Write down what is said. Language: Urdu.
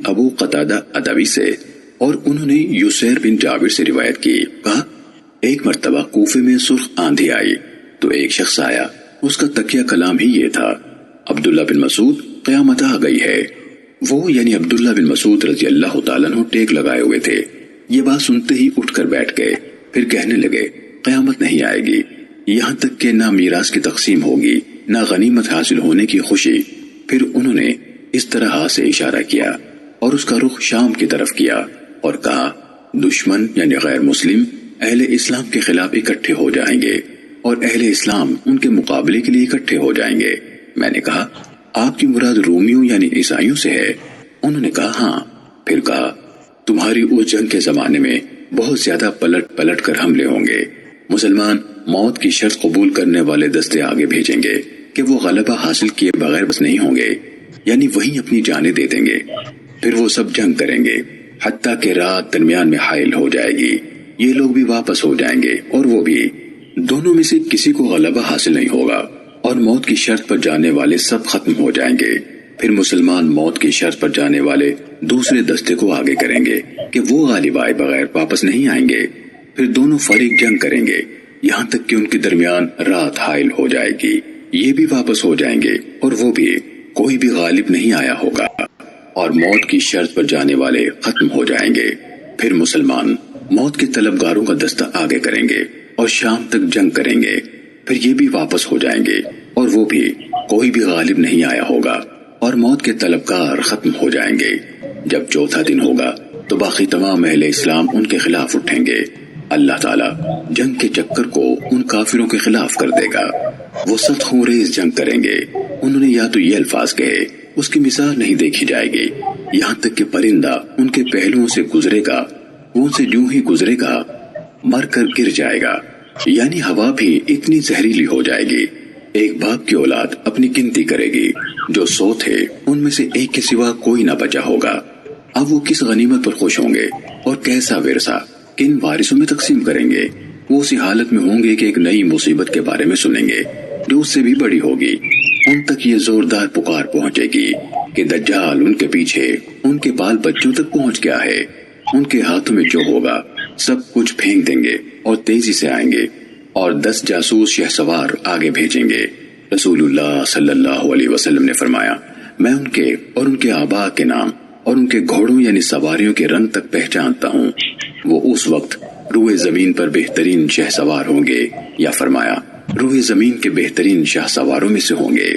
ابو قتادہ ادوی سے اور انہوں نے یسیر بن جابر سے روایت کی، کہا ایک مرتبہ کوفے میں سرخ آندھی آئی تو ایک شخص آیا، اس کا تکیہ کلام ہی یہ تھا، عبداللہ بن مسعود قیامت آ گئی ہے۔ وہ یعنی عبداللہ بن مسعود رضی اللہ تعالیٰ عنہ ٹیک لگائے ہوئے تھے۔ یہ بات سنتے ہی اٹھ کر بیٹھ گئے، پھر کہنے لگے قیامت نہیں آئے گی، یہاں تک کہ نہ میراث کی تقسیم ہوگی نہ غنیمت حاصل ہونے کی خوشی۔ پھر انہوں نے اس طرح ہاتھ سے اشارہ کیا اور اس کا رخ شام کی طرف کیا اور کہا دشمن یعنی غیر مسلم اہل اسلام کے خلاف اکٹھے ہو جائیں گے اور اہل اسلام ان کے مقابلے کے لیے اکٹھے ہو جائیں گے۔ میں نے کہا آپ کی مراد رومیوں یعنی عیسائیوں سے ہے؟ انہوں نے کہا ہاں۔ پھر کہا تمہاری اس جنگ کے زمانے میں بہت زیادہ پلٹ پلٹ کر حملے ہوں گے، مسلمان موت کی شرط قبول کرنے والے دستے آگے بھیجیں گے کہ وہ غلبہ حاصل کیے بغیر بس نہیں ہوں گے، یعنی وہیں اپنی جانیں دے دیں گے۔ پھر وہ سب جنگ کریں گے حتیٰ کہ رات درمیان میں حائل ہو جائے گی، یہ لوگ بھی واپس ہو جائیں گے اور وہ بھی، دونوں میں سے کسی کو غلبہ حاصل نہیں ہوگا اور موت کی شرط پر جانے والے سب ختم ہو جائیں گے۔ پھر مسلمان موت کی شرط پر جانے والے دوسرے دستے کو آگے کریں گے کہ وہ غالب آئے بغیر واپس نہیں آئیں گے۔ پھر دونوں فریق جنگ کریں گے یہاں تک کہ ان کے درمیان رات حائل ہو جائے گی، یہ بھی واپس ہو جائیں گے اور وہ بھی، کوئی بھی غالب نہیں آیا ہوگا اور موت کی شرط پر جانے والے ختم ہو جائیں گے۔ پھر مسلمان موت کے طلبگاروں کا دستہ آگے کریں گے اور شام تک جنگ کریں گے، پھر یہ بھی واپس ہو جائیں گے اور وہ بھی، کوئی بھی غالب نہیں آیا ہوگا اور موت کے طلبگار ختم ہو جائیں گے۔ جب چوتھا دن ہوگا تو باقی تمام اہل اسلام ان کے خلاف اٹھیں گے، اللہ تعالیٰ جنگ کے چکر کو ان کافروں کے خلاف کر دے گا، وہ سخت خونریز جنگ کریں گے۔ انہوں نے یا تو یہ الفاظ کہے، اس کی مثال نہیں دیکھی جائے گی، یہاں تک کہ پرندہ ان کے پہلوؤں سے گزرے گا، وہ ان سے جو ہی گزرے گا مر کر گر جائے گا، یعنی ہوا بھی اتنی زہریلی ہو جائے گی۔ ایک باپ کی اولاد اپنی گنتی کرے گی، جو 100 تھے ان میں سے ایک کے سوا کوئی نہ بچا ہوگا۔ اب وہ کس غنیمت پر خوش ہوں گے اور کیسا ورثہ کن وارثوں میں تقسیم کریں گے؟ وہ اسی حالت میں ہوں گے کہ ایک نئی مصیبت کے بارے میں سنیں گے جو اس سے بھی بڑی ہوگی۔ ان تک یہ زوردار پکار پہنچے گی کہ دجال ان کے پیچھے ان کے بال بچوں تک پہنچ گیا ہے، ان کے ہاتھوں میں جو ہوگا سب کچھ پھینک دیں گے اور تیزی سے آئیں گے اور 10 جاسوس شہسوار آگے بھیجیں گے۔ رسول اللہ صلی اللہ علیہ وسلم نے فرمایا میں ان کے اور ان کے آبا کے نام اور ان کے گھوڑوں یعنی سواریوں کے رنگ تک پہچانتا ہوں، وہ اس وقت روئے زمین پر بہترین شہسوار ہوں گے، یا فرمایا روئے زمین کے بہترین شہسواروں میں سے ہوں گے۔